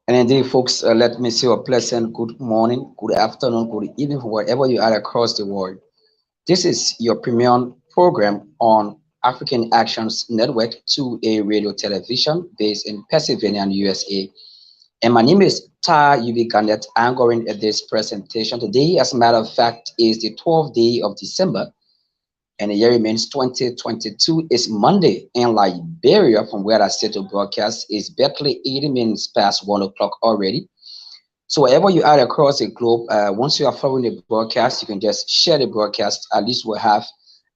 And indeed, folks, let me say a pleasant good morning, good afternoon, good evening, from wherever you are across the world. This is your premium program on African Actions Network to a radio television based in Pennsylvania and USA. And my name is Ta UV Garnett. I'm going at this presentation today. As a matter of fact, is the 12th day of December and the year remains 2022. It's Monday in Liberia, from where I set to broadcast. It's barely 80 minutes past 1 o'clock already. So wherever you are across the globe, once you are following the broadcast, you can just share the broadcast. At least we'll have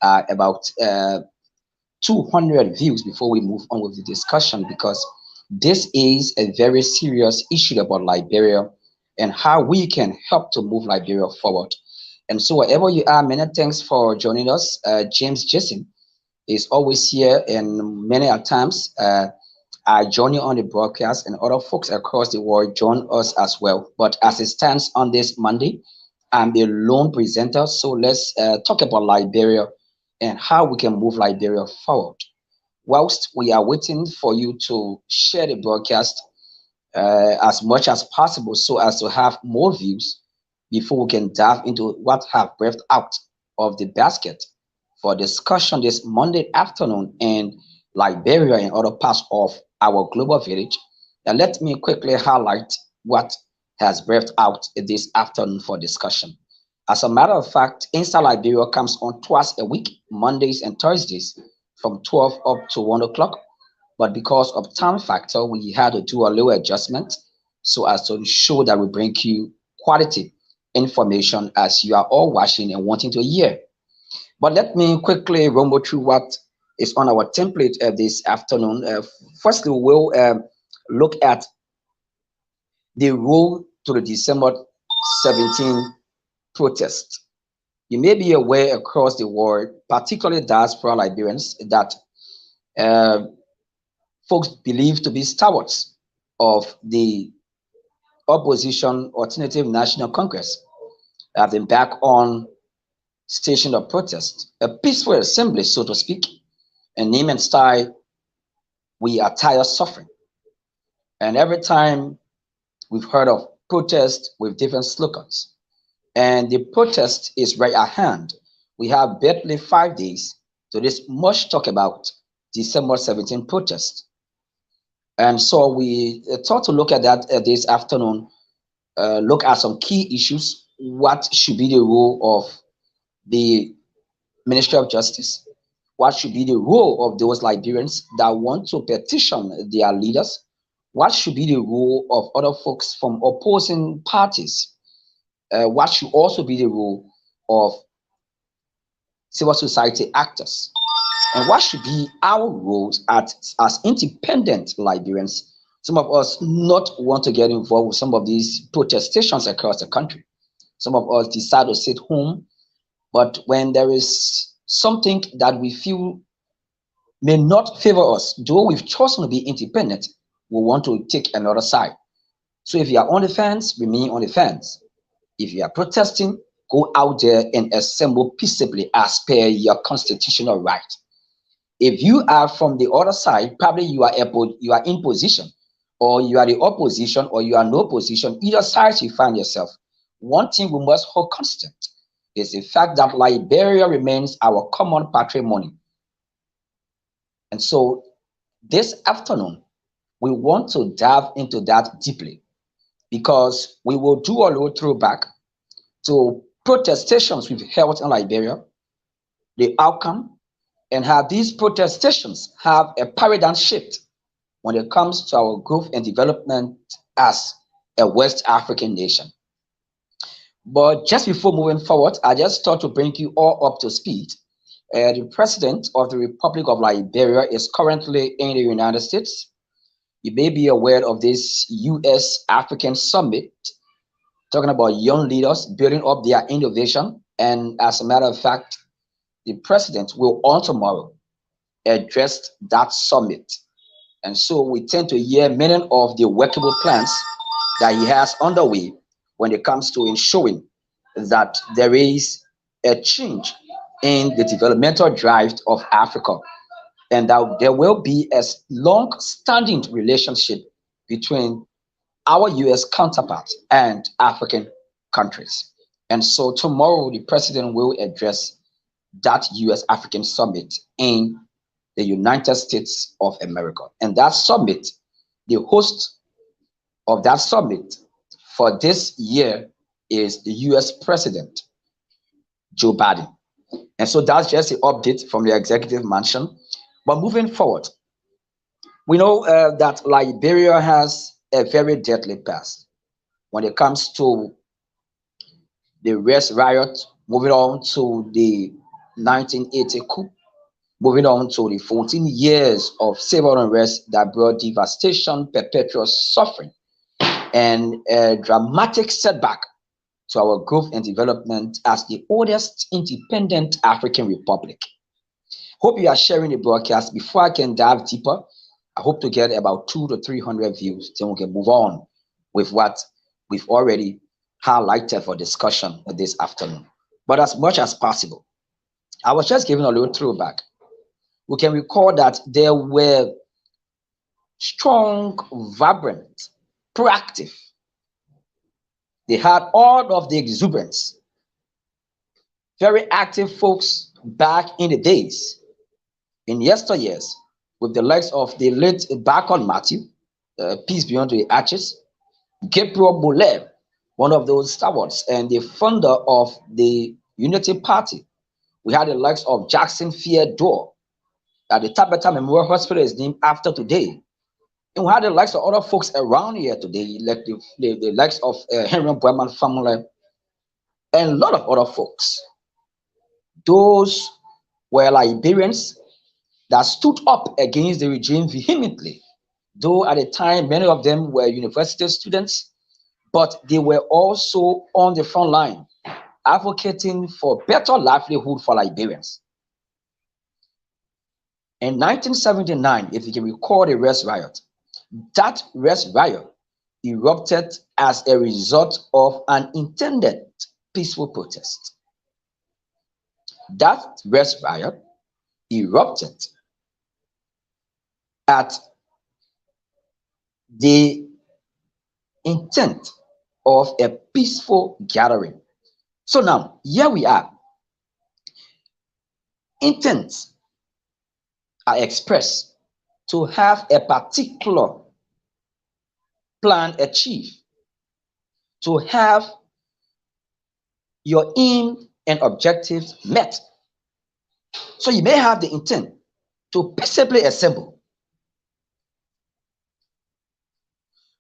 about 200 views before we move on with the discussion, because this is a very serious issue about Liberia and how we can help to move Liberia forward. And so wherever you are, many thanks for joining us. James Jason is always here, and many a times I join you on the broadcast, and other folks across the world join us as well. But as it stands on this Monday, I'm the lone presenter. So let's talk about Liberia and how we can move Liberia forward. Whilst we are waiting for you to share the broadcast as much as possible so as to have more views before we can dive into what have breathed out of the basket for discussion this Monday afternoon in Liberia and other parts of our global village. And let me quickly highlight what has breathed out this afternoon for discussion. As a matter of fact, Inside Liberia comes on twice a week, Mondays and Thursdays, from 12 up to 1 o'clock. But because of time factor, we had to do a little adjustment so as to ensure that we bring you quality information as you are all watching and wanting to hear. But let me quickly rumble through what is on our template this afternoon. Firstly, we'll look at the role to the December 17 protest. You may be aware across the world, particularly diaspora Liberians, that uh, folks believe to be stalwarts of the opposition Alternative National Congress have been back on station of protest, a peaceful assembly, so to speak, and name and style, we are tired of suffering. And every time we've heard of protest with different slogans, and the protest is right at hand. We have barely 5 days to this much talk about December 17 protest. And so we thought to look at that this afternoon, look at some key issues. What should be the role of the Ministry of Justice? What should be the role of those Liberians that want to petition their leaders? What should be the role of other folks from opposing parties? What should also be the role of civil society actors? And what should be our roles as independent Liberians? Some of us not want to get involved with some of these protestations across the country. Some of us decide to sit home, but when there is something that we feel may not favor us, though we've chosen to be independent, we want to take another side. So if you are on the fence, remain on the fence. If you are protesting, go out there and assemble peaceably as per your constitutional right. If you are from the other side, probably you are in position, or you are the opposition, or you are no position. Either side you find yourself. One thing we must hold constant is the fact that Liberia remains our common patrimony. And so this afternoon, we want to dive into that deeply, because we will do a little throwback to protestations we've held in Liberia, the outcome, and how these protestations have a paradigm shift when it comes to our growth and development as a West African nation. But just before moving forward, I just thought to bring you all up to speed. The President of the Republic of Liberia is currently in the United States. You may be aware of this US African Summit, talking about young leaders building up their innovation. And as a matter of fact, the president will on tomorrow address that summit. And so we tend to hear many of the workable plans that he has underway when it comes to ensuring that there is a change in the developmental drive of Africa, and that there will be a long-standing relationship between our US counterpart, and African countries. And so tomorrow, the president will address that US African summit in the United States of America. And that summit, the host of that summit for this year is the US President Joe Biden. And so that's just an update from the executive mansion. But moving forward, we know that Liberia has a very deadly past when it comes to the race riot, moving on to the 1980 coup, moving on to the 14 years of civil unrest that brought devastation, perpetual suffering, and a dramatic setback to our growth and development as the oldest independent African republic. Hope you are sharing the broadcast. Before I can dive deeper, I hope to get about 200 to 300 views, then we can move on with what we've already highlighted for discussion this afternoon. But as much as possible, I was just giving a little throwback. We can recall that there were strong, vibrant, proactive. They had all of the exuberance, very active folks back in the days, in yesteryears, with the likes of the late Bacon Matthew, peace be unto the ashes, Gabriel Molev, one of those stalwarts, and the founder of the Unity Party. We had the likes of Jackson Fiedor, that the Tabata Memorial Hospital is named after today. And we had the likes of other folks around here today, like the likes of Henry Boyman family, and a lot of other folks. Those were Liberians that stood up against the regime vehemently, though at the time many of them were university students, but they were also on the front line advocating for better livelihood for Liberians. In 1979, if you can recall the race riot, that race riot erupted as a result of an intended peaceful protest. That race riot erupted at the intent of a peaceful gathering. So now, here we are. Intents are expressed to have a particular plan achieved, to have your aim and objectives met. So you may have the intent to peaceably assemble.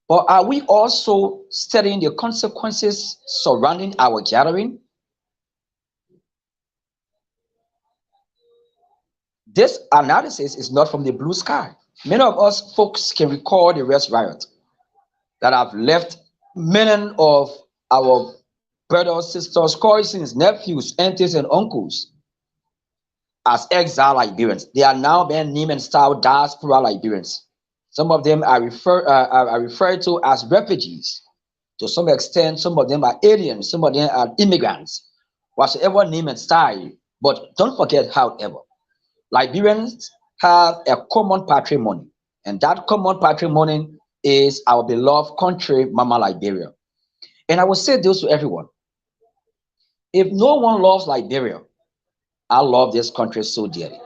But are we also studying the consequences surrounding our gathering? This analysis is not from the blue sky. Many of us folks can recall the race riot that have left many of our brothers, sisters, cousins, nephews, aunties, and uncles as exile Liberians. They are now being named and styled diaspora Liberians. Some of them are referred to as refugees. To some extent, some of them are aliens, some of them are immigrants, whatsoever name and style. But don't forget, however, Liberians have a common patrimony, and that common patrimony is our beloved country, Mama Liberia. And I will say this to everyone. If no one loves Liberia, I love this country so dearly.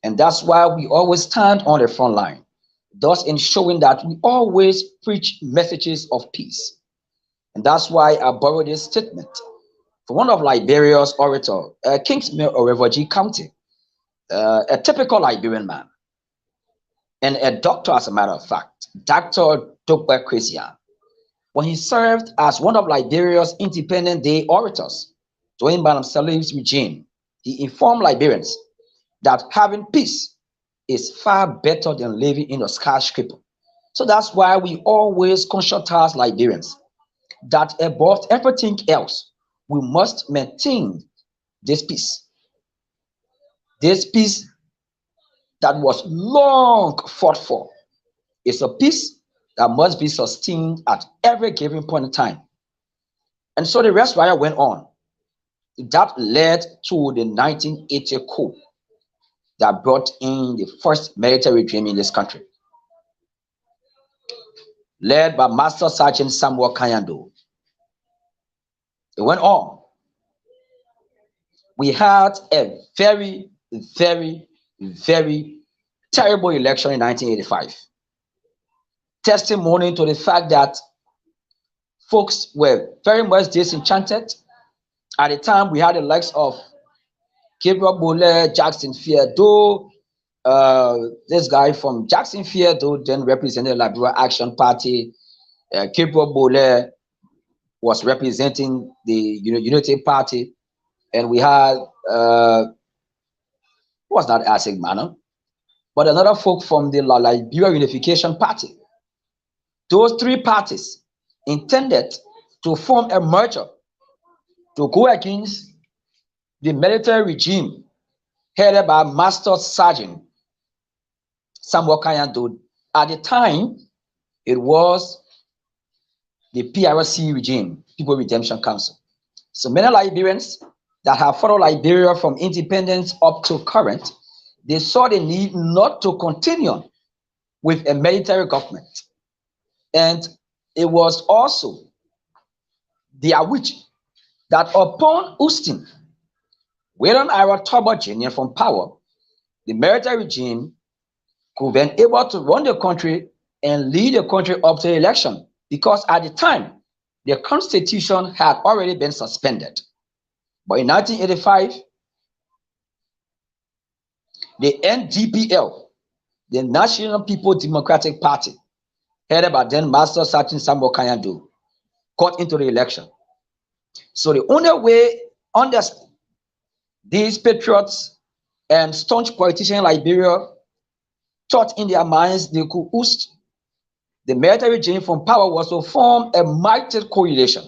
And that's why we always stand on the front line, thus ensuring that we always preach messages of peace. And that's why I borrowed this statement from one of Liberia's orator, Kingsmill or Revoji County, a typical Liberian man, and a doctor, as a matter of fact, Dr. Dokwe Christian, when he served as one of Liberia's Independent Day orators during Madam Salif's regime, he informed Liberians that having peace is far better than living in a skyscraper. So that's why we always conscientize Liberians that above everything else, we must maintain this peace. This peace that was long fought for. It's a peace that must be sustained at every given point in time. And so the race riot went on. That led to the 1980 coup that brought in the first military regime in this country. led by Master Sergeant Samuel Kanyando. It went on. We had a very, very, very terrible election in 1985. Testimony to the fact that folks were very much disenchanted. At the time, we had the likes of Gabriel Bole, Jackson Fiedo, this guy from Jackson Fiedo then represented the Liberia Action Party. Gabriel Bole was representing the Unity Party. And we had, was not Asik Manor, but another folk from the Liberia Unification Party. Those three parties intended to form a merger to go against the military regime headed by Master Sergeant Samuel Kanyando. At the time, it was the PRC regime, People Redemption Council. So many Liberians that have followed Liberia from independence up to current, they saw the need not to continue with a military government. And it was also their wish that upon ousting William Ira Turbo Jr. from power, the military regime could be able to run the country and lead the country up to the election, because at the time, the constitution had already been suspended. But in 1985, the NDPL, the National People Democratic Party, headed by then Master Sergeant Samuel Kanyando, got into the election. So the only way under these patriots and staunch politicians in Liberia thought in their minds they could oust the military regime from power was to form a mighty coalition.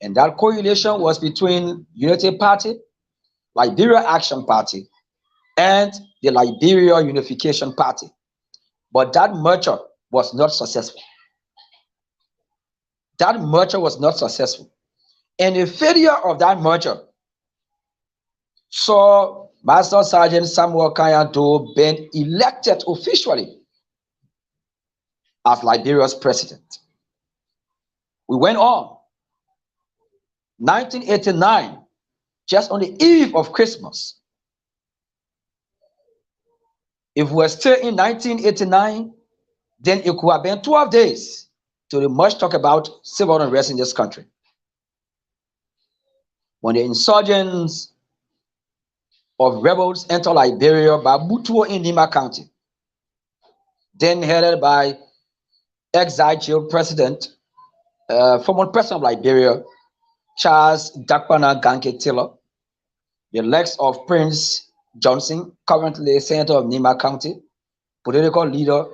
And that coalition was between Unity Party, Liberia Action Party, and the Liberia Unification Party. But that merger was not successful. That merger was not successful. And the failure of that merger saw Master Sergeant Samuel Kanyando being elected officially as Liberia's president. We went on. 1989, just on the eve of Christmas. If we're still in 1989, then it could have been 12 days to the much talk about civil unrest in this country. When the insurgents of rebels entered Liberia by Butuo in Nima County, then headed by ex-jail president, former president of Liberia, Charles Dakwana Ganke Taylor, the legs of Prince Johnson, currently senator of Nima County, political leader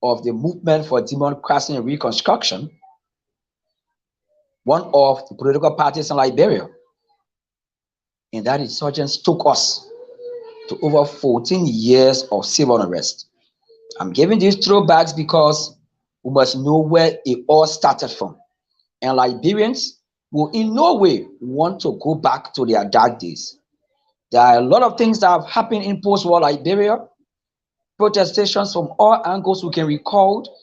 of the Movement for Democracy and Reconstruction, one of the political parties in Liberia. And that insurgents took us to over 14 years of civil unrest. I'm giving these throwbacks because we must know where it all started from. And Liberians will in no way want to go back to their dark days. There are a lot of things that have happened in post-war Liberia. Protestations from all angles we can recall.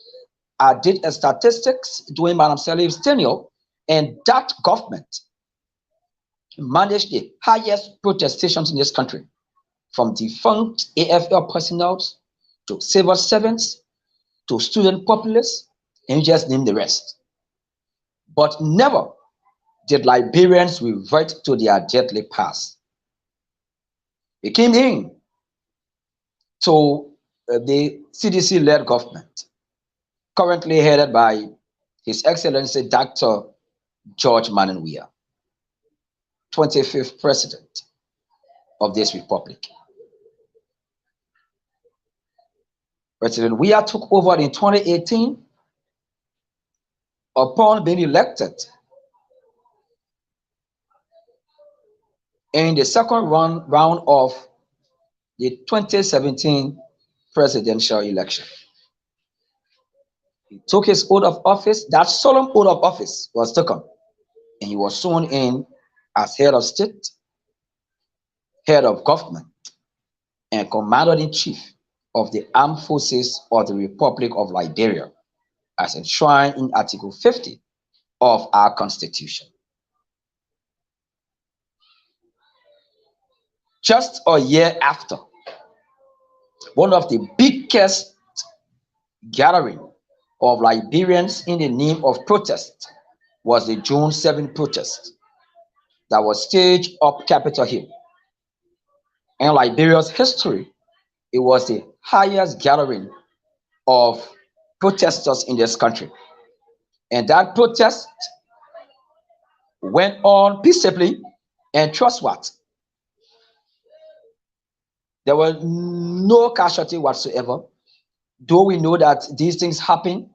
I did a statistics during Madam Salif's tenure, and that government managed the highest protestations in this country, from defunct AFL personnel to civil servants to student populace, and you just name the rest. But never did Liberians revert to their deadly past. They came in to the CDC-led government, currently headed by His Excellency Dr. George Manning Weah, 25th president of this republic. President Weah took over in 2018 upon being elected in the second round of the 2017 presidential election. He took his oath of office. That solemn oath of office was taken, and he was sworn in as head of state, head of government, and commander-in-chief of the armed forces of the Republic of Liberia as enshrined in Article 50 of our Constitution. Just a year after, one of the biggest gathering of Liberians in the name of protest was the June 7 protest that was staged up Capitol Hill. In Liberia's history, it was the highest gathering of protesters in this country. And that protest went on peaceably, and trust what? There were no casualty whatsoever, though we know that these things happen.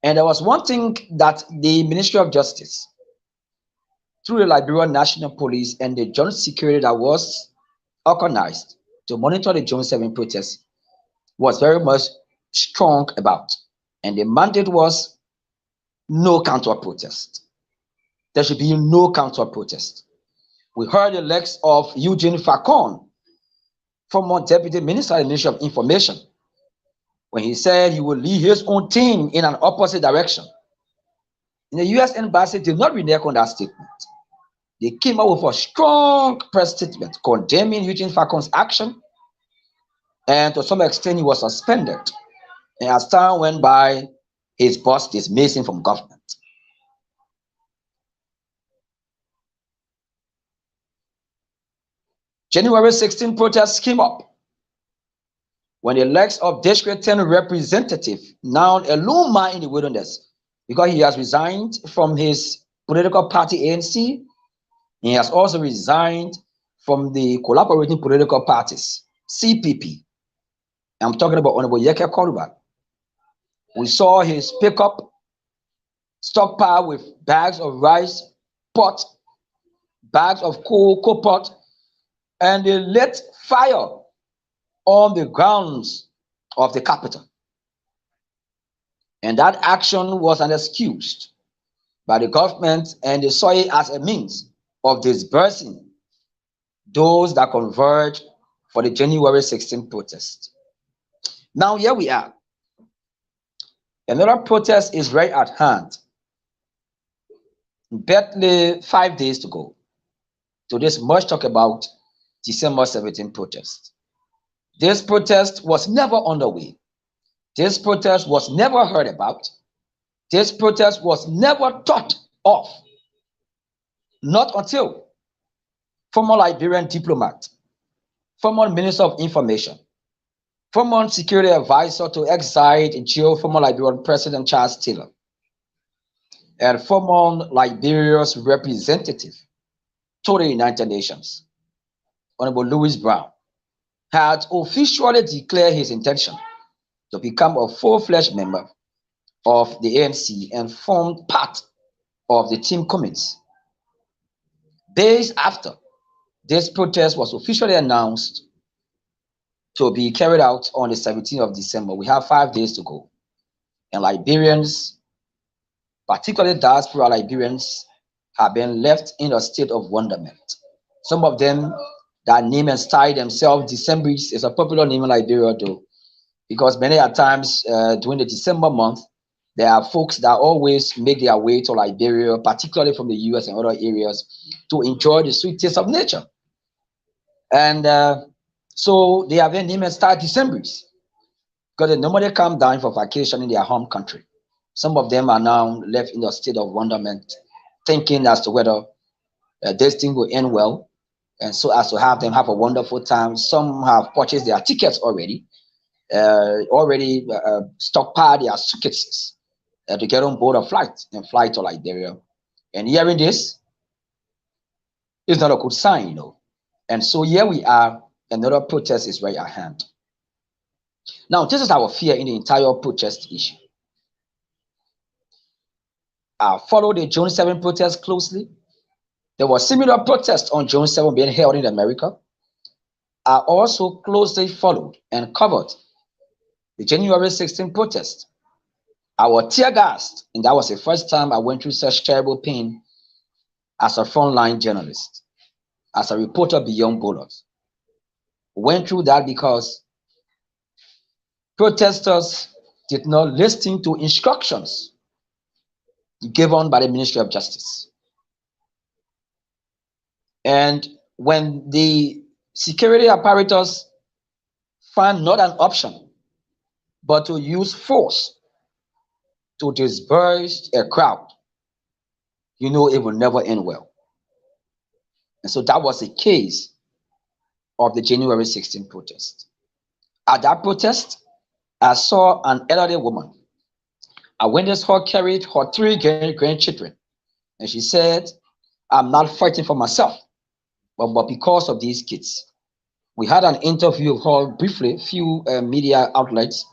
And there was one thing that the Ministry of Justice, through the Liberian National Police and the joint security that was organized to monitor the June 7 protests, was very much strong about. And the mandate was no counter protest. There should be no counter protest. We heard the legs of Eugene Falcon, former Deputy Minister in the Ministry of Information, when he said he would lead his own team in an opposite direction. And the U.S. Embassy did not renege on that statement. They came out with a strong press statement condemning Eugene Falcon's action, and to some extent he was suspended. And as time went by, his boss dismissed him from government. January 16 protests came up when the legs of District 10 representative, now a lone man in the wilderness, because he has resigned from his political party ANC, he has also resigned from the collaborating political parties, CPP. I'm talking about Honorable Yeke Koruba. We saw his pickup stockpile with bags of rice, pot, bags of cocoa pot, and they lit fire on the grounds of the capital. And that action was unexcused by the government, and they saw it as a means of dispersing those that converged for the January 16 protest. Now here we are. Another protest is right at hand. Barely 5 days to go to this much talk about December 17 protest. This protest was never underway. This protest was never heard about. This protest was never thought of. Not until former Liberian diplomat, former Minister of Information, former Security Advisor to exiled in jail former Liberian President Charles Taylor, and former Liberia's representative to the United Nations, Honorable Louis Brown, had officially declared his intention to become a full-fledged member of the ANC and formed part of the Team Cummins. Days after this protest was officially announced to be carried out on the 17th of December, we have 5 days to go. And Liberians, particularly diaspora Liberians, have been left in a state of wonderment. Some of them that name and style themselves Decembrists is a popular name in Liberia, though, because many a times during the December month, there are folks that always make their way to Liberia, particularly from the US and other areas, to enjoy the sweet taste of nature. And so they have been named and style Decembrists because they normally come down for vacation in their home country. Some of them are now left in a state of wonderment, thinking as to whether this thing will end well, and so as to have them have a wonderful time. Some have purchased their tickets already, stockpiled their suitcases to get on board a flight and fly to Liberia. And hearing this is not a good sign, you know. And so here we are, another protest is right at hand. Now, this is our fear in the entire protest issue. I followed the June 7 protest closely. There were similar protests on June 7 being held in America. I also closely followed and covered the January 16 protest. I was tear gassed, and that was the first time I went through such terrible pain as a frontline journalist, as a reporter beyond borders. Went through that because protesters did not listen to instructions given by the Ministry of Justice. And when the security apparatus found not an option but to use force to disperse a crowd, you know it will never end well. And so that was the case of the January 16th protest. At that protest, I saw an elderly woman. I witnessed her carried her three grandchildren. And she said, I'm not fighting for myself, but because of these kids. We had an interview of her briefly, few media outlets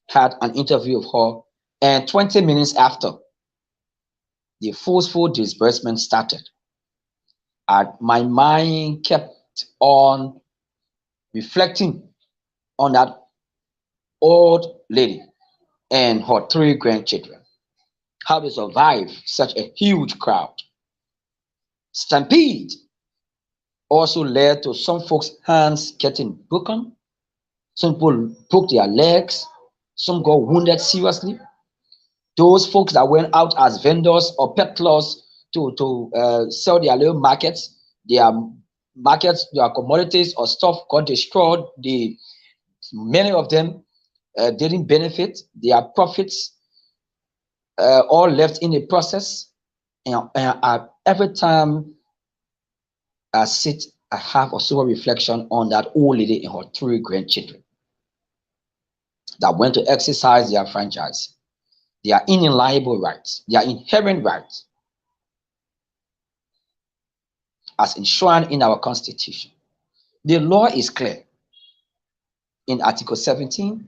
had an interview of her, and 20 minutes after, the forceful disbursement started. My mind kept on reflecting on that old lady and her three grandchildren, how they survived such a huge crowd. Stampede also led to some folks' hands getting broken. Some people broke their legs. Some got wounded seriously. Those folks that went out as vendors or peddlers to sell their little markets, their commodities or stuff got destroyed. Many of them didn't benefit. Their profits all left in the process. And every time I sit, I have a sober reflection on that old lady and her three grandchildren that went to exercise their franchise, their inalienable rights, their inherent rights, as enshrined in our Constitution. The law is clear in Article 17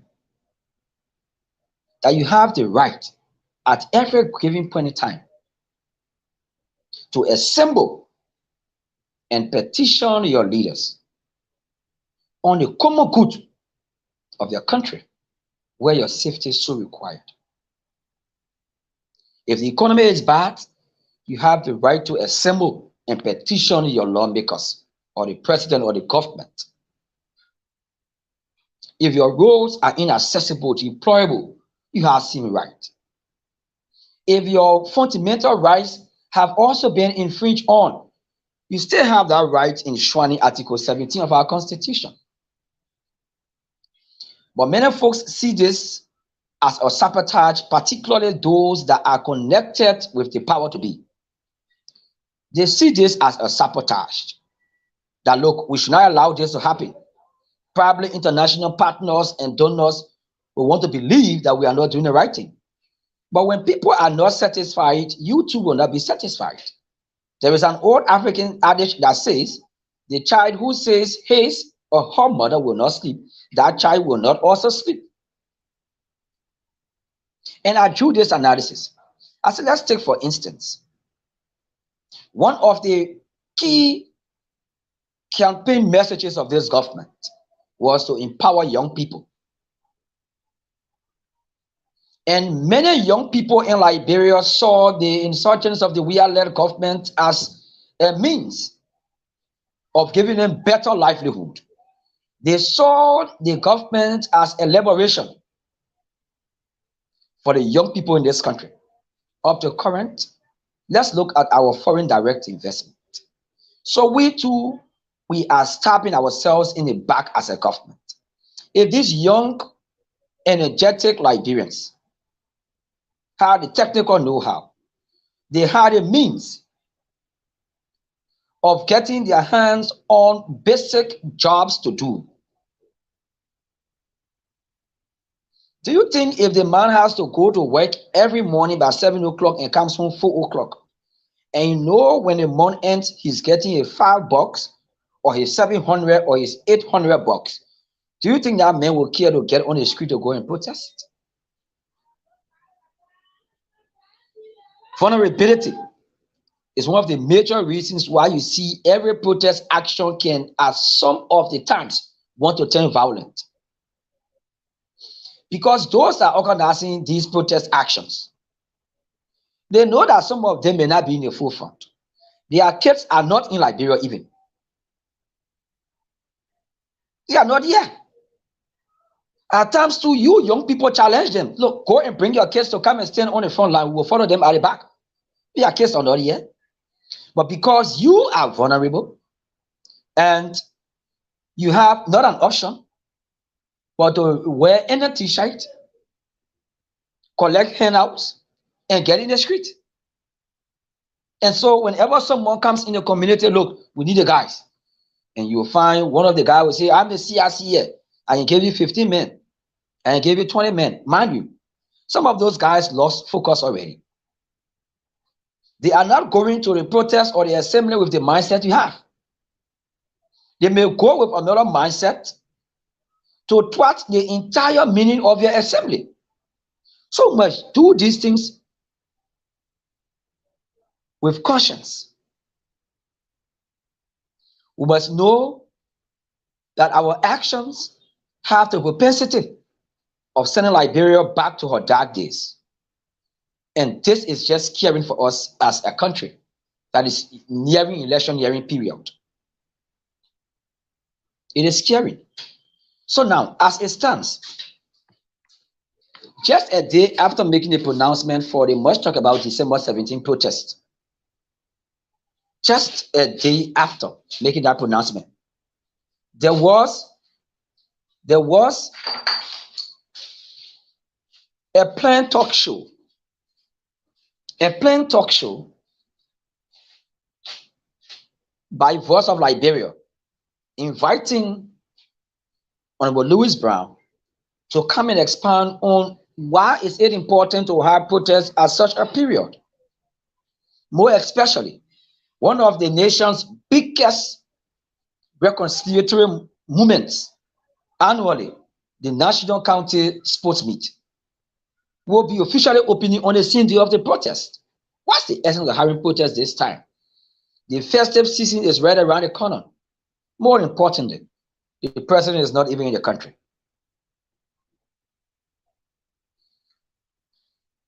that you have the right at every given point in time to assemble and petition your leaders on the common good of your country where your safety is so required. If the economy is bad, you have the right to assemble and petition your lawmakers or the president or the government. If your roads are inaccessible, deployable, you have same right. If your fundamental rights have also been infringed on, you still have that right enshrined in Article 17 of our Constitution. But many folks see this as a sabotage, particularly those that are connected with the power to be. They see this as a sabotage. That look, we should not allow this to happen. Probably international partners and donors will want to believe that we are not doing the right thing. But when people are not satisfied, you too will not be satisfied. There is an old African adage that says, the child who says his or her mother will not sleep, that child will not also sleep. And I drew this analysis. I said, let's take, for instance, one of the key campaign messages of this government was to empower young people. And many young people in Liberia saw the insurgents of the Weah-led government as a means of giving them better livelihood. They saw the government as a liberation for the young people in this country. Up to current, let's look at our foreign direct investment. So we too, we are stabbing ourselves in the back as a government. If these young, energetic Liberians had the technical know-how, they had a means of getting their hands on basic jobs to do. Do you think if the man has to go to work every morning by 7 o'clock and comes home 4 o'clock, and you know when the month ends, he's getting a $5 or his 700 or his 800 bucks, do you think that man will care to get on the street to go and protest? Vulnerability is one of the major reasons why you see every protest action can, at some of the times, want to turn violent. Because those that are organizing these protest actions, they know that some of them may not be in the forefront. Their kids are not in Liberia even. They are not here. At times too, you young people challenge them. Look, go and bring your kids to come and stand on the front line. We will follow them at the back. Your kids are not here. But because you are vulnerable and you have not an option but to wear any t-shirt, collect handouts, and get in the street. And so whenever someone comes in the community, look, we need the guys. And you'll find one of the guys will say, I'm the CRC here. I can give you 15 men. I can give you 20 men. Mind you, some of those guys lost focus already. They are not going to the protest or the assembly with the mindset you have. They may go with another mindset to thwart the entire meaning of your assembly. So much do these things with conscience. We must know that our actions have the propensity of sending Liberia back to her dark days. And this is just scary for us as a country that is nearing election period. It is scary. So now, as it stands, just a day after making the pronouncement for the much talk about December 17 protest, just a day after making that pronouncement, there was a planned talk show by Voice of Liberia inviting Honorable Louis Brown to come and expand on why is it important to have protests at such a period. More especially, one of the nation's biggest reconciliatory movements annually, the National County Sports Meet, will be officially opening on the same day of the protest. What's the essence of having protests this time? The festive season is right around the corner. More importantly, the president is not even in the country.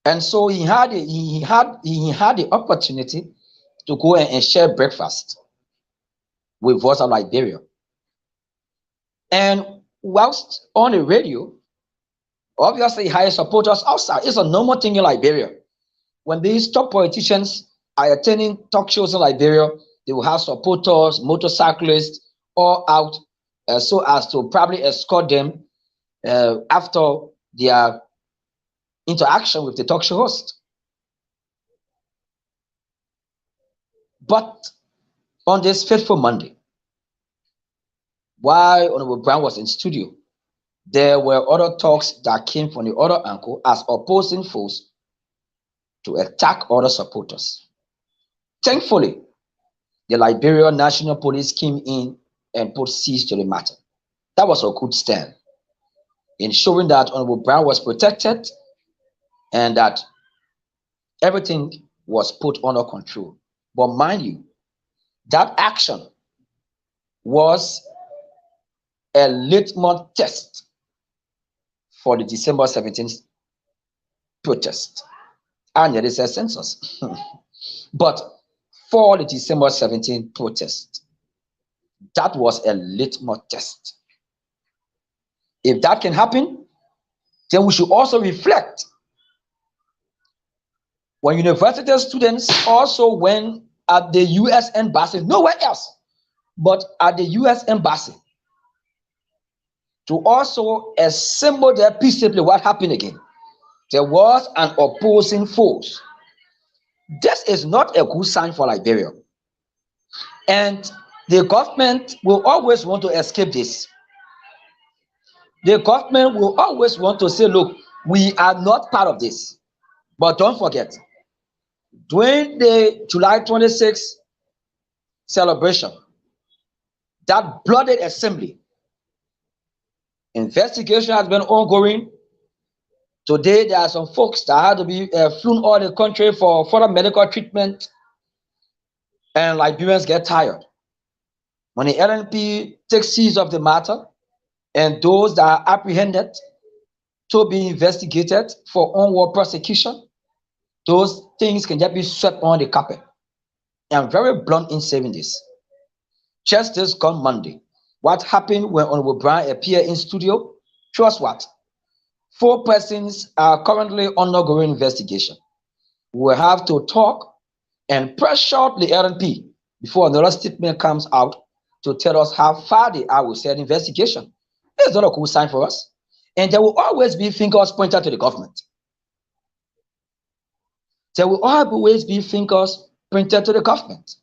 And so he had the opportunity to go and share breakfast with Voice of Liberia. And whilst on the radio, obviously he had supporters outside. It's a normal thing in Liberia. When these top politicians are attending talk shows in Liberia, they will have supporters, motorcyclists, all out so as to probably escort them after their interaction with the talk show host. But on this fateful Monday, while Honorable Brown was in studio, there were other talks that came from the other angle as opposing force to attack other supporters. Thankfully, the Liberian National Police came in and put cease to the matter. That was a good stand in showing that Honorable Brown was protected and that everything was put under control. But mind you, that action was a litmus test for the December 17th protest. And there is a census. But for the December 17th protest, that was a litmus test. If that can happen, then we should also reflect when university students also went at the U.S. Embassy, nowhere else, but at the U.S. Embassy, to also assemble their peaceably. What happened again? There was an opposing force. This is not a good sign for Liberia. And the government will always want to escape this. The government will always want to say, look, we are not part of this. But don't forget, during the July 26th celebration, that bloody assembly, investigation has been ongoing. Today, there are some folks that had to be flown out of the country for further medical treatment, and Liberians get tired. When the LNP takes seize of the matter, and those that are apprehended to be investigated for onward prosecution, those things can just be swept on the carpet. I'm very blunt in saying this. Just this gone Monday, what happened when Honorable Brown appeared in studio Trust what? 4 persons are currently undergoing investigation. We will have to talk and pressure the LNP before another statement comes out to tell us how far they are with said investigation. It's not a cool sign for us. And there will always be fingers pointed to the government. There will always be fingers pointed to the government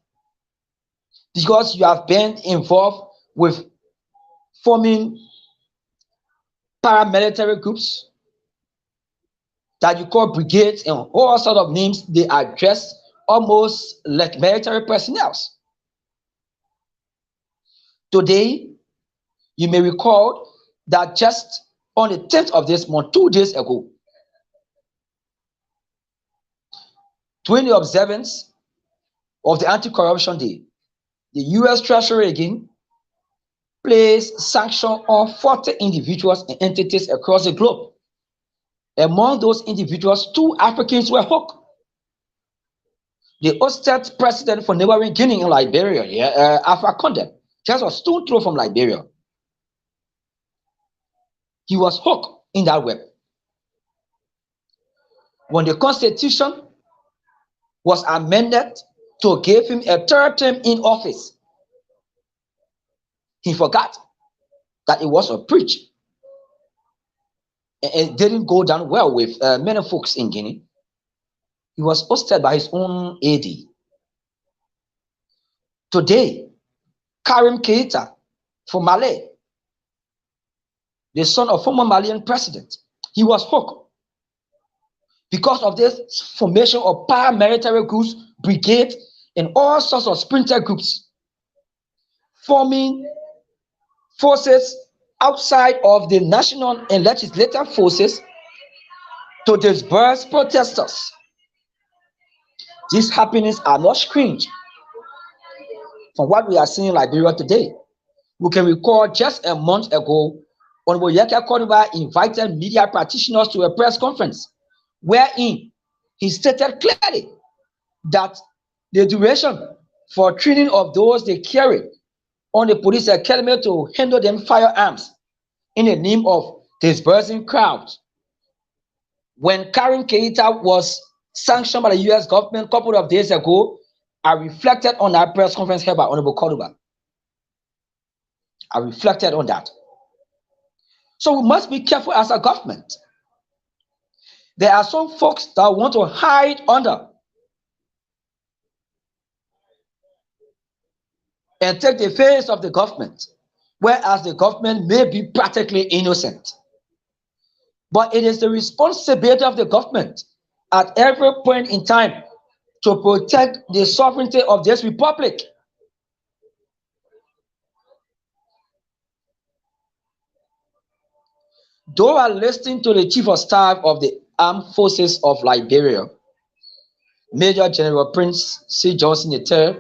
because you have been involved with forming paramilitary groups that you call brigades and all sort of names. They are dressed almost like military personnel. Today, you may recall that just on the 10th of this month, 2 days ago, during the observance of the Anti-Corruption Day, the U.S. Treasury again placed sanctions on 40 individuals and entities across the globe. Among those individuals, 2 Africans were hooked. The hosted president for neighboring Guinea in Liberia, Alpha Condé, just a stone throw from Liberia. He was hooked in that web. When the Constitution was amended to give him a 3rd term in office, he forgot that it was a breach. It didn't go down well with many folks in Guinea. He was hosted by his own AD. Today, Karim Keita from Mali, the son of former Malian president, he was hooked because of this formation of paramilitary groups, brigades, and all sorts of splinter groups, forming forces outside of the national and legislative forces to disperse protesters. These happenings are not strange from what we are seeing in Liberia today. We can recall just a month ago, Honorable Yeke Konuba invited media practitioners to a press conference wherein he stated clearly that the duration for training of those they carry on the police academy to handle them firearms in the name of dispersing crowds. When Karim Keita was sanctioned by the U.S. government a couple of days ago, I reflected on that press conference held by Honorable Konuba. I reflected on that. So we must be careful as a government. There are some folks that want to hide under and take the face of the government, whereas the government may be practically innocent. But it is the responsibility of the government at every point in time to protect the sovereignty of this republic. Though I listened to the Chief of Staff of the Armed Forces of Liberia, Major General Prince C. Johnson III,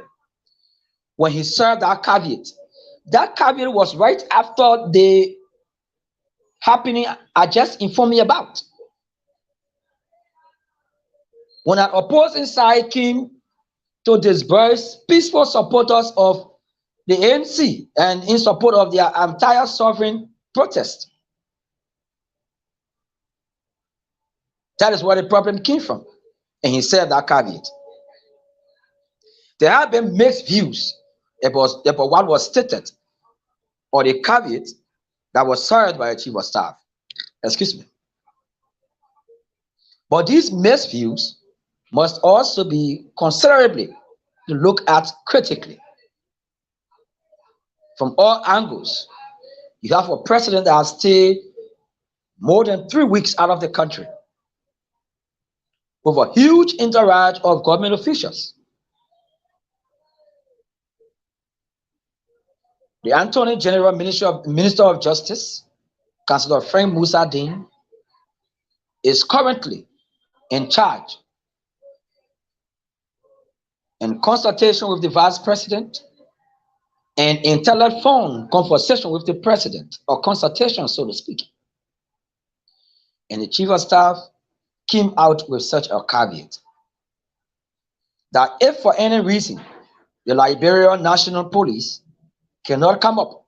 when he served that caveat was right after the happening I just informed me about. When an opposing side came to disperse peaceful supporters of the ANC and in support of their entire sovereign protest. That is where the problem came from. And he said that caveat. There have been mixed views about what was stated or the caveat that was heard by the Chief of Staff. Excuse me. But these mixed views must also be considerably looked at critically from all angles. You have a president that has stayed more than 3 weeks out of the country with a huge entourage of government officials. The Attorney General, Minister of Justice, Councillor Frank Musa Dean, is currently in charge in consultation with the Vice President and in telephone conversation with the President, or consultation, so to speak. And the Chief of Staff came out with such a caveat that if for any reason the Liberian National Police cannot come up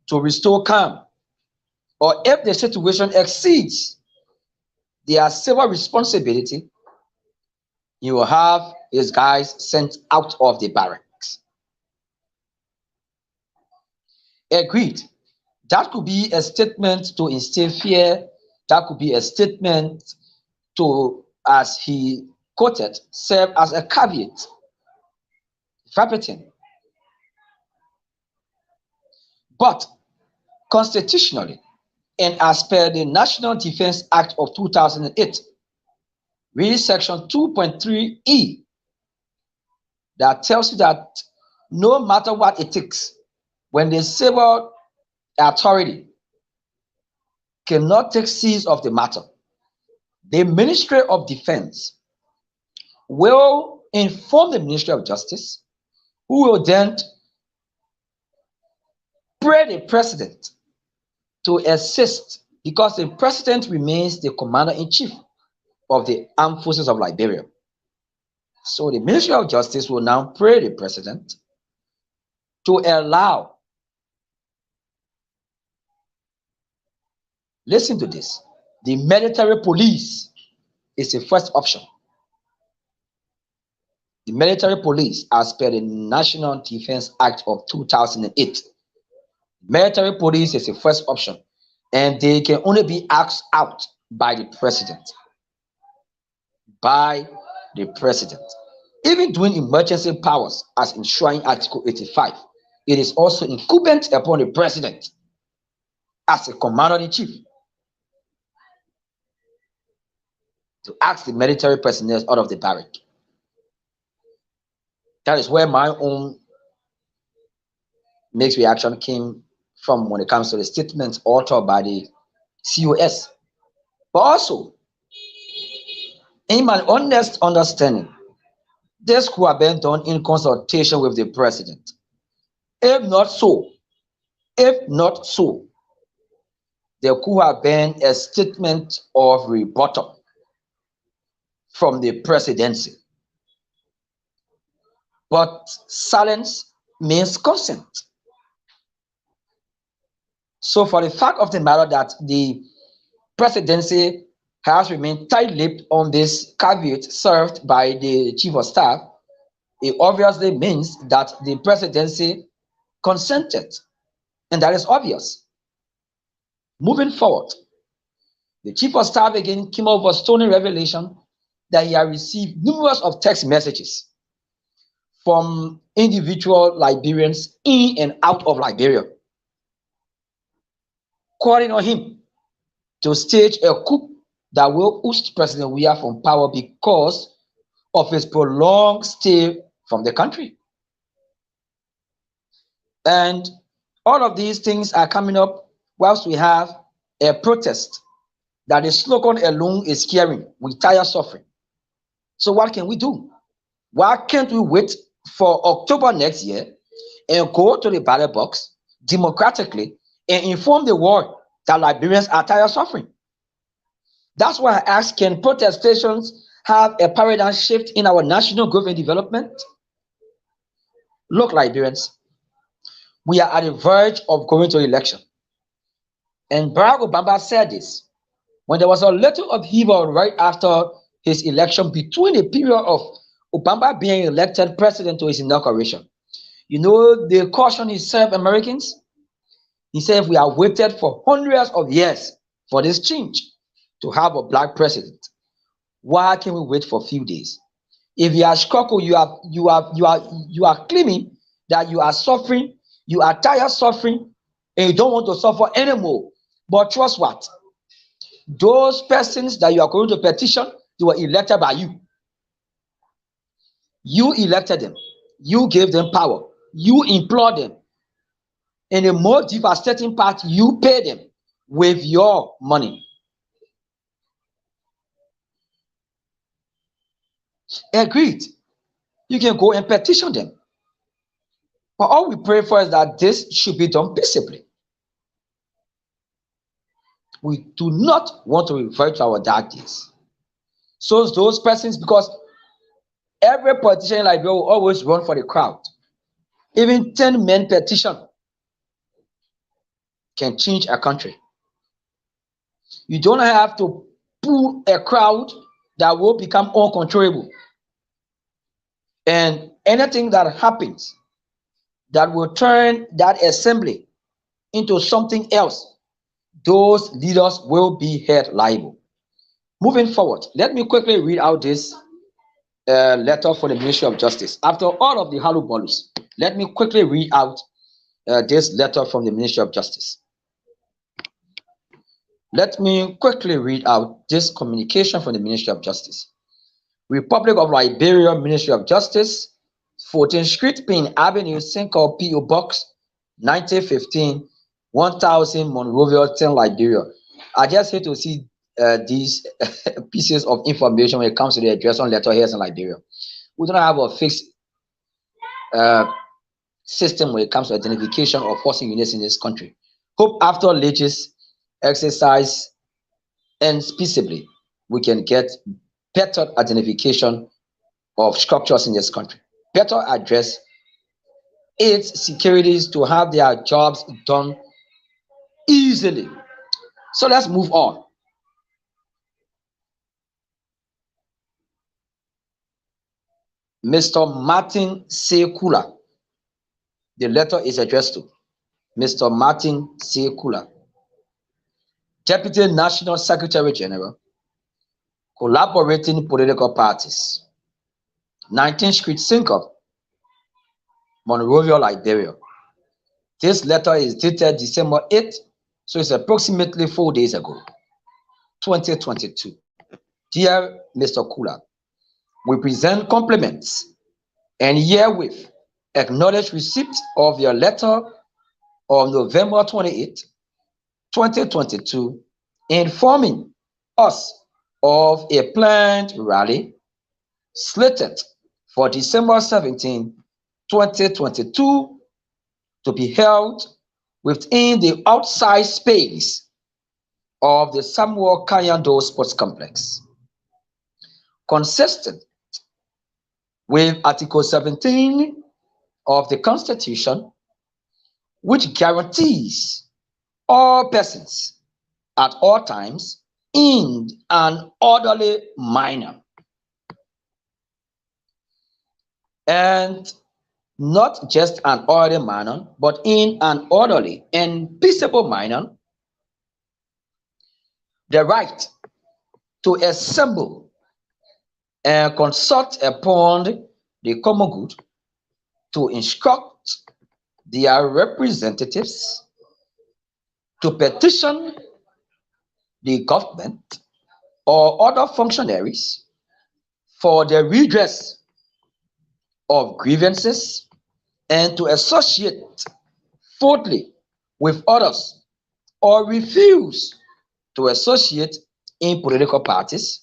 to restore calm, or if the situation exceeds their civil responsibility, he will have his guys sent out of the barracks. Agreed. That could be a statement to instill fear. That could be a statement to, as he quoted, serve as a caveat. Verbatim. But constitutionally, and as per the National Defense Act of 2008, read section 2.3e, that tells you that no matter what it takes, when the civil authority cannot take seize of the matter, the Ministry of Defense will inform the Ministry of Justice, who will then pray the president to assist, because the president remains the commander-in-chief of the armed forces of Liberia. So the Ministry of Justice will now pray the president to allow, listen to this, the military police is the first option. The military police, as per the National Defense Act of 2008, military police is the first option, and they can only be asked out by the president. By the president. Even during emergency powers, as enshrined in Article 85, it is also incumbent upon the president as a commander-in-chief to ask the military personnel out of the barrack. That is where my own mixed reaction came from when it comes to the statements authored by the COS. But also, in my honest understanding, this could have been done in consultation with the president. If not so, there could have been a statement of rebuttal from the presidency. But silence means consent. So for the fact of the matter that the presidency has remained tight-lipped on this caveat served by the chief of staff, it obviously means that the presidency consented, and that is obvious. Moving forward, the chief of staff again came up with a stunning revelation that he had received numerous of text messages from individual Liberians in and out of Liberia, calling on him to stage a coup that will oust President Weah from power because of his prolonged stay from the country. And all of these things are coming up whilst we have a protest that the slogan alone is carrying, "We tire suffering." So what can we do? Why can't we wait for October next year and go to the ballot box democratically and inform the world that Liberians are tired of suffering? That's why I ask, can protestations have a paradigm shift in our national growth and development? Look, Liberians, we are at the verge of going to election. And Barack Obama said this when there was a little upheaval right after his election, between the period of Obama being elected president to his inauguration. You know the caution he served Americans? He said, we have waited for hundreds of years for this change, to have a black president. Why can we wait for a few days? If you are Chicago, you are claiming that you are suffering, you are tired of suffering, and you don't want to suffer anymore. But trust what? Those persons that you are going to petition, they were elected by you. You elected them. You gave them power. You employed them. And the most devastating part, you pay them with your money. Agreed. You can go and petition them. But all we pray for is that this should be done peaceably. We do not want to revert to our dark days. So those persons, because every politician in Liberia will always run for the crowd. Even 10 men petition can change a country. You don't have to pull a crowd that will become uncontrollable. And anything that happens that will turn that assembly into something else, those leaders will be held liable. Moving forward, let me quickly read out this letter for the Ministry of Justice. After all of the hullabaloo, let me quickly read out this letter from the Ministry of Justice. Let me quickly read out this communication from the Ministry of Justice. Republic of Liberia, Ministry of Justice, 14th Street, Payne Avenue, Cinco, P.O. Box, 1915, 1000, Monrovia, 10, Liberia. I just hate to see these pieces of information when it comes to the address on letterheads in Liberia. We don't have a fixed system when it comes to identification of housing units in this country. Hope after latest exercise ends peaceably, we can get better identification of structures in this country, better address its securities to have their jobs done easily. So let's move on. Mr. Martin Sekula. The letter is addressed to Mr. Martin Sekula, Deputy National Secretary General, Collaborating Political Parties, 19th Street, Cinco, Monrovia, Liberia. This letter is dated December 8th, so it's approximately 4 days ago, 2022. Dear Mr. Kula, we present compliments and herewith acknowledge receipt of your letter of November 28, 2022, informing us of a planned rally slated for December 17, 2022 to be held within the outside space of the Samuel Kanyando Sports Complex, consistent with Article 17 of the Constitution, which guarantees all persons at all times in an orderly manner, and not just an orderly manner, but in an orderly and peaceable manner, the right to assemble and consult upon the common good, to instruct their representatives, to petition the government or other functionaries for the redress of grievances, and to associate fully with others or refuse to associate in political parties,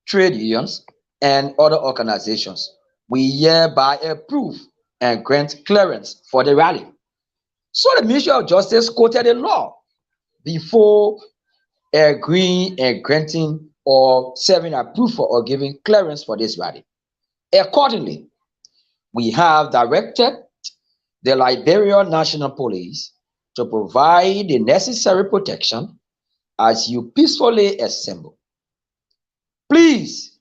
trade unions, and other organizations. We hereby approve and grant clearance for the rally. So the Ministry of Justice quoted the law before agreeing and granting or serving approval or giving clearance for this rally. Accordingly, we have directed the Liberian National Police to provide the necessary protection as you peacefully assemble. Please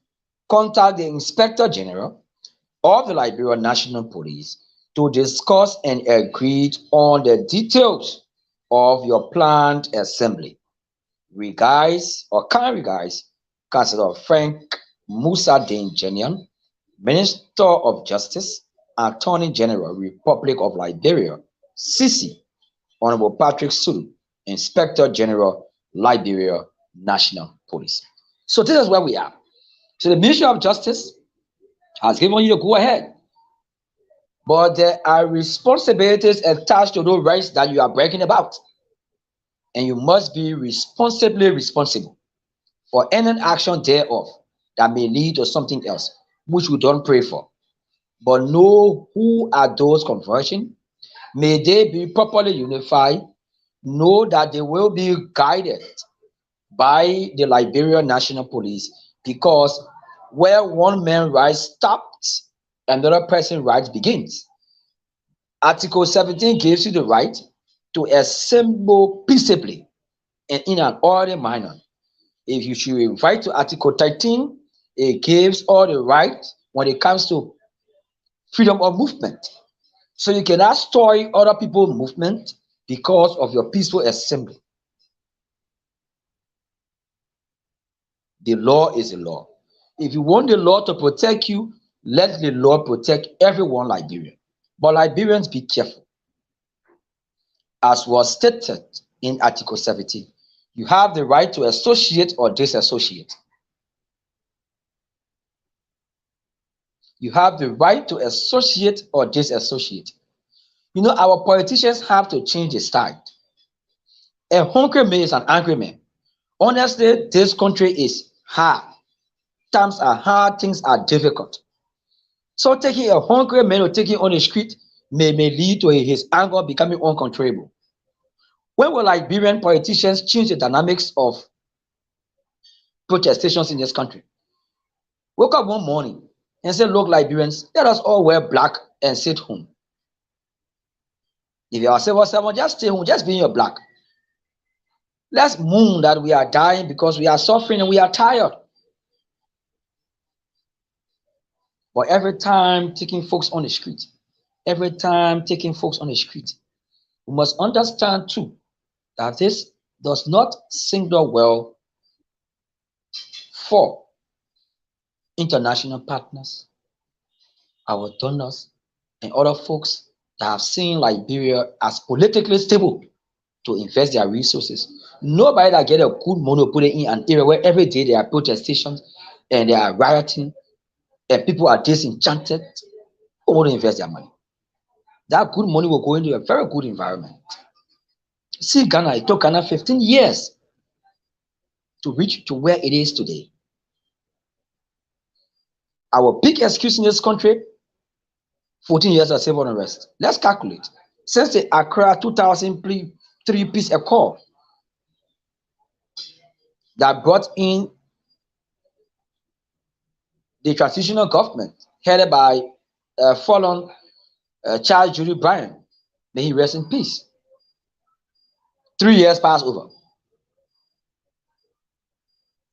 contact the Inspector General of the Liberian National Police to discuss and agree on the details of your planned assembly. Regards or kind regards, Councillor Frank Musa Dane, Minister of Justice, Attorney General, Republic of Liberia, CC, Honorable Patrick Sulu, Inspector General, Liberia National Police. So this is where we are. So the Ministry of Justice has given you a go ahead, but there are responsibilities attached to those rights that you are breaking about, and you must be responsibly responsible for any action thereof that may lead to something else, which we don't pray for. But know who are those conversion. May they be properly unified. Know that they will be guided by the Liberian National Police, because where one man's rights stops, another person's rights begins. Article 17 gives you the right to assemble peaceably and in an orderly manner. If you should invite to Article 13, it gives all the right when it comes to freedom of movement. So you cannot destroy other people's movement because of your peaceful assembly. The law is the law. If you want the law to protect you, let the law protect everyone Liberian. But Liberians, be careful. As was stated in Article 17, you have the right to associate or disassociate. You have the right to associate or disassociate. You know, our politicians have to change the style. A hungry man is an angry man. Honestly, this country is hard. Times are hard, things are difficult. So taking a hungry man or taking on the street may lead to his anger becoming uncontrollable. When will Liberian politicians change the dynamics of protestations in this country? Wake up one morning and say, look, Liberians, let us all wear black and sit home. If you are civil servant, just stay home, just be in your black. Let's mourn that we are dying because we are suffering and we are tired. But every time taking folks on the street, we must understand too that this does not signal well for international partners, our donors, and other folks that have seen Liberia as politically stable to invest their resources. Nobody that get a good monopoly in an area where every day there are protestations and they are rioting and people are disenchanted, who want to invest their money? That good money will go into a very good environment. See Ghana, it took Ghana 15 years to reach to where it is today. Our big excuse in this country, 14 years of civil unrest. Let's calculate. Since the Accra 2003 peace accord that brought in the transitional government headed by fallen Charles Judy Bryan, may he rest in peace. 3 years passed over.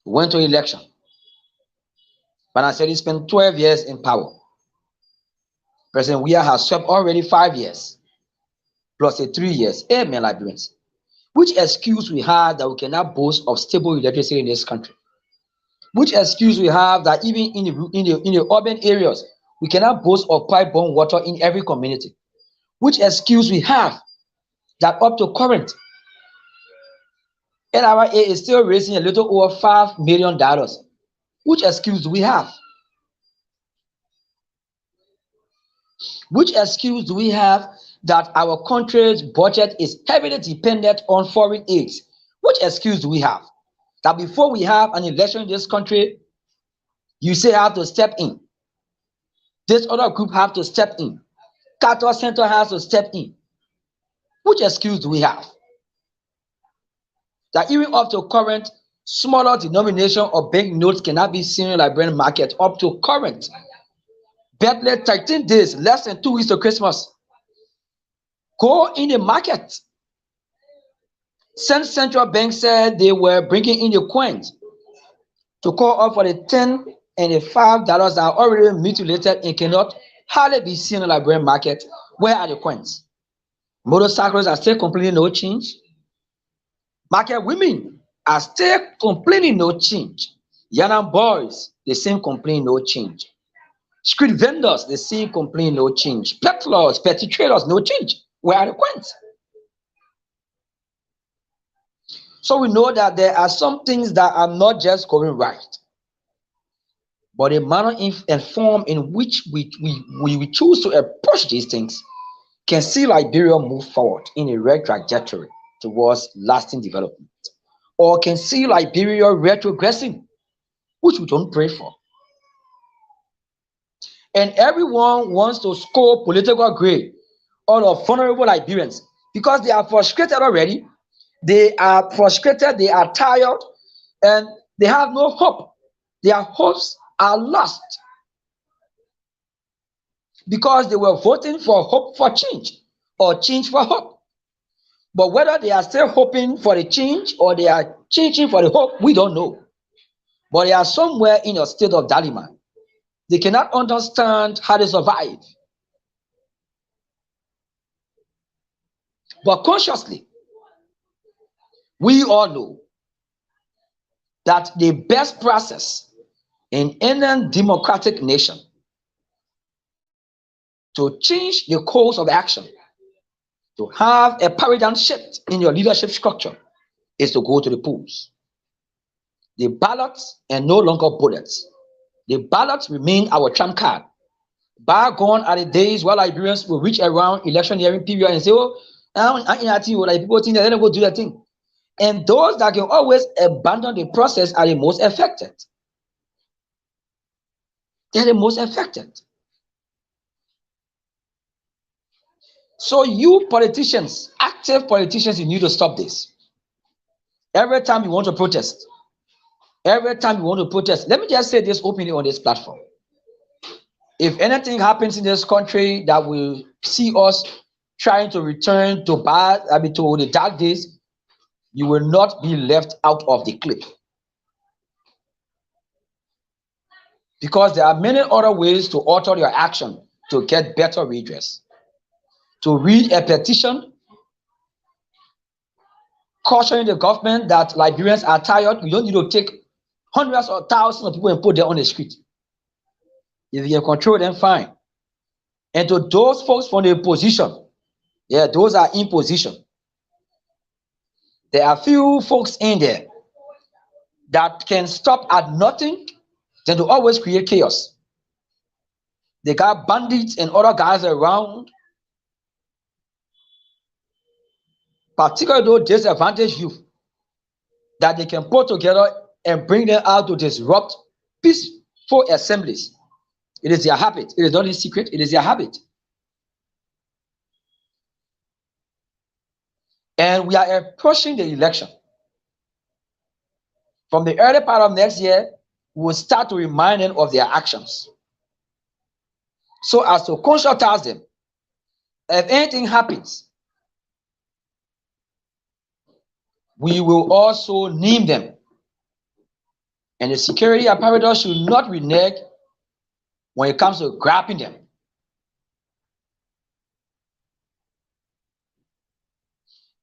Went to election. But I said he spent 12 years in power. President Weah has swept already 5 years, plus the 3 years. Amen, Liberians. Which excuse we have that we cannot boast of stable electricity in this country? Which excuse we have that even in the urban areas, we cannot boast of pipe-borne water in every community? Which excuse we have that up to current, NRA is still raising a little over $5 million? Which excuse do we have? Which excuse do we have that our country's budget is heavily dependent on foreign aid? Which excuse do we have that before we have an election in this country, you say have to step in? This other group have to step in. Qatar Center has to step in. Which excuse do we have that even up to current, smaller denomination of bank notes cannot be seen in Liberian market up to current? Barely 13 days, less than 2 weeks to Christmas. Go in the market. Central Bank said they were bringing in the coins to call up for the $10 and the $5 that are already mutilated and cannot hardly be seen in the Liberian market. Where are the coins? Motorcycles are still complaining no change. Market women are still complaining no change. Young boys, the same complain no change. Street vendors, the same complain no change. Peddlers, petty traders, no change. Where are the coins? So we know that there are some things that are not just going right, but the manner and form in which we choose to approach these things can see Liberia move forward in a right trajectory towards lasting development, or can see Liberia retrogressing, which we don't pray for. And everyone wants to score political grade out of vulnerable Liberians because they are frustrated already. They are frustrated, they are tired, and they have no hope. Their hopes are lost because they were voting for hope for change or change for hope. But whether they are still hoping for the change or they are changing for the hope, we don't know. But they are somewhere in a state of dilemma. They cannot understand how to survive. But consciously, we all know that the best process in any democratic nation to change the course of action, to have a paradigm shift in your leadership structure, is to go to the polls. The ballots and no longer bullets. The ballots remain our trump card. Bygone are the days where Liberians will reach around electioneering period and say, oh, like people think they're going to go do their thing. And those that can always abandon the process are the most affected. They're the most affected. So you politicians, active politicians, you need to stop this. Every time you want to protest, let me just say this openly on this platform. If anything happens in this country that will see us trying to return to to the dark days, you will not be left out of the clip. Because there are many other ways to alter your action to get better redress. To read a petition cautioning the government that Liberians are tired, you don't need to take hundreds or thousands of people and put them on the street. If you can control them, fine. And to those folks from the opposition, yeah, those are in position. There are few folks in there that can stop at nothing than to always create chaos. They got bandits and other guys around, particularly those disadvantaged youth, that they can put together and bring them out to disrupt peaceful assemblies. It is their habit. It is not a secret. It is their habit. And we are approaching the election. From the early part of next year, we will start to remind them of their actions, so as to conscientize them. If anything happens, we will also name them. And the security apparatus should not renege when it comes to grabbing them.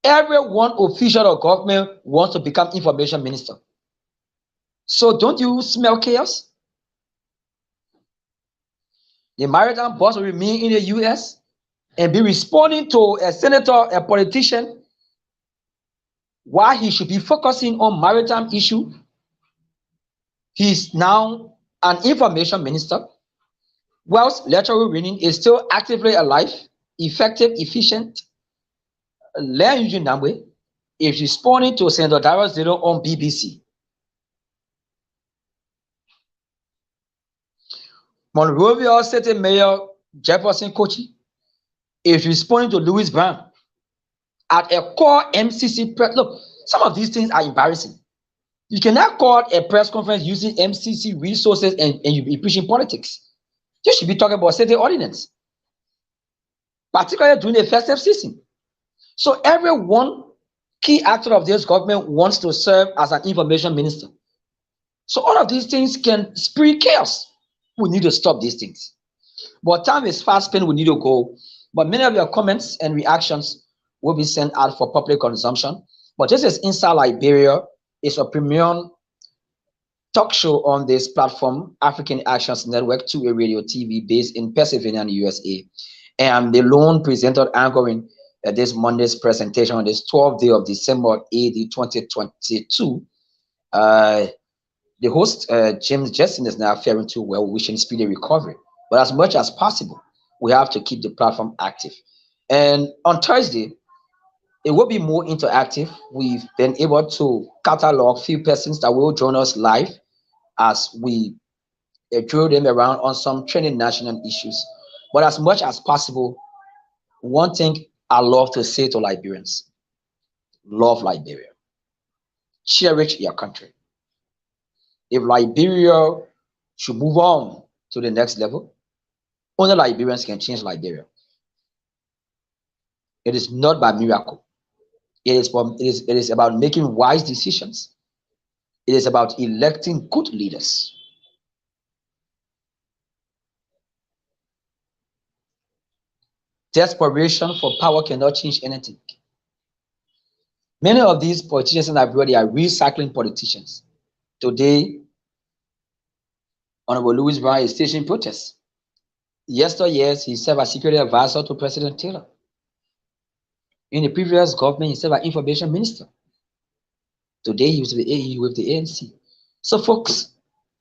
Every one official of government wants to become information minister. So don't you smell chaos? The maritime boss will remain in the US and be responding to a senator, a politician, while he should be focusing on maritime issue. He's now an information minister, whilst Lecturer Winning is still actively alive, effective, efficient. Len Eugene Nambwe is responding to Senator Darius Zero on BBC. Monrovia City Mayor Jefferson Kochi is responding to Louis Brown at a core MCC press. Look, some of these things are embarrassing. You cannot call a press conference using MCC resources and you be preaching politics. You should be talking about city ordinance, particularly during the festive season. So every one key actor of this government wants to serve as an information minister. So all of these things can spread chaos. We need to stop these things. But time is fast spent, we need to go. But many of your comments and reactions will be sent out for public consumption. But this is Inside Liberia. It's a premium talk show on this platform, African Actions Network, 2A Radio TV, based in Pennsylvania, USA. And the lone presenter anchoring this Monday's presentation on this 12th day of December, AD 2022. The host, James Justin, is now faring too well, wishing speedy recovery. But as much as possible, we have to keep the platform active. And on Thursday, it will be more interactive. We've been able to catalog few persons that will join us live as we drill them around on some trending national issues. But as much as possible, one thing I love to say to Liberians: love Liberia. Cherish your country. If Liberia should move on to the next level, only Liberians can change Liberia. It is not by miracle. It is about making wise decisions. It is about electing good leaders. Desperation for power cannot change anything. Many of these politicians in Liberia are recycling politicians. Today, Honorable Louis Brown is staging protests. Yesteryears, he served as security advisor to President Taylor. In the previous government, he served as information minister. Today, he was with the ANC. So, folks,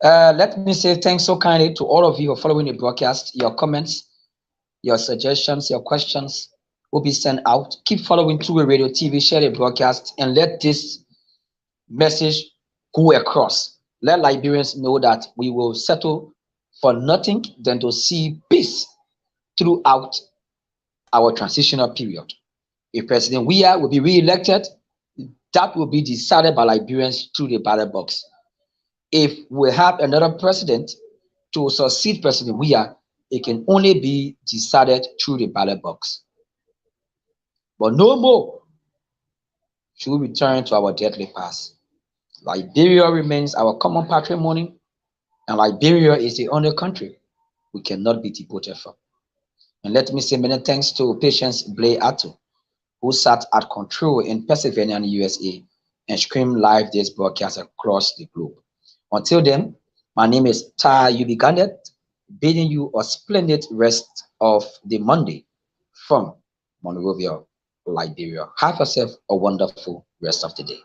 let me say thanks so kindly to all of you for following the broadcast. Your comments, your suggestions, your questions will be sent out. Keep following Two-Way Radio TV, share the broadcast, and let this message go across. Let Liberians know that we will settle for nothing than to see peace throughout our transitional period. If President Weah will be re-elected, that will be decided by Liberians through the ballot box. If we have another president to succeed President Weah, it can only be decided through the ballot box. But no more should we return to our deadly past. Liberia remains our common patrimony, and Liberia is the only country we cannot be deported from. And let me say many thanks to Patience Blair Atto, who sat at control in Pennsylvania and USA and streamed live this broadcast across the globe. Until then, my name is Tai Ubigandet, bidding you a splendid rest of the Monday from Monrovia, Liberia. Have yourself a wonderful rest of the day.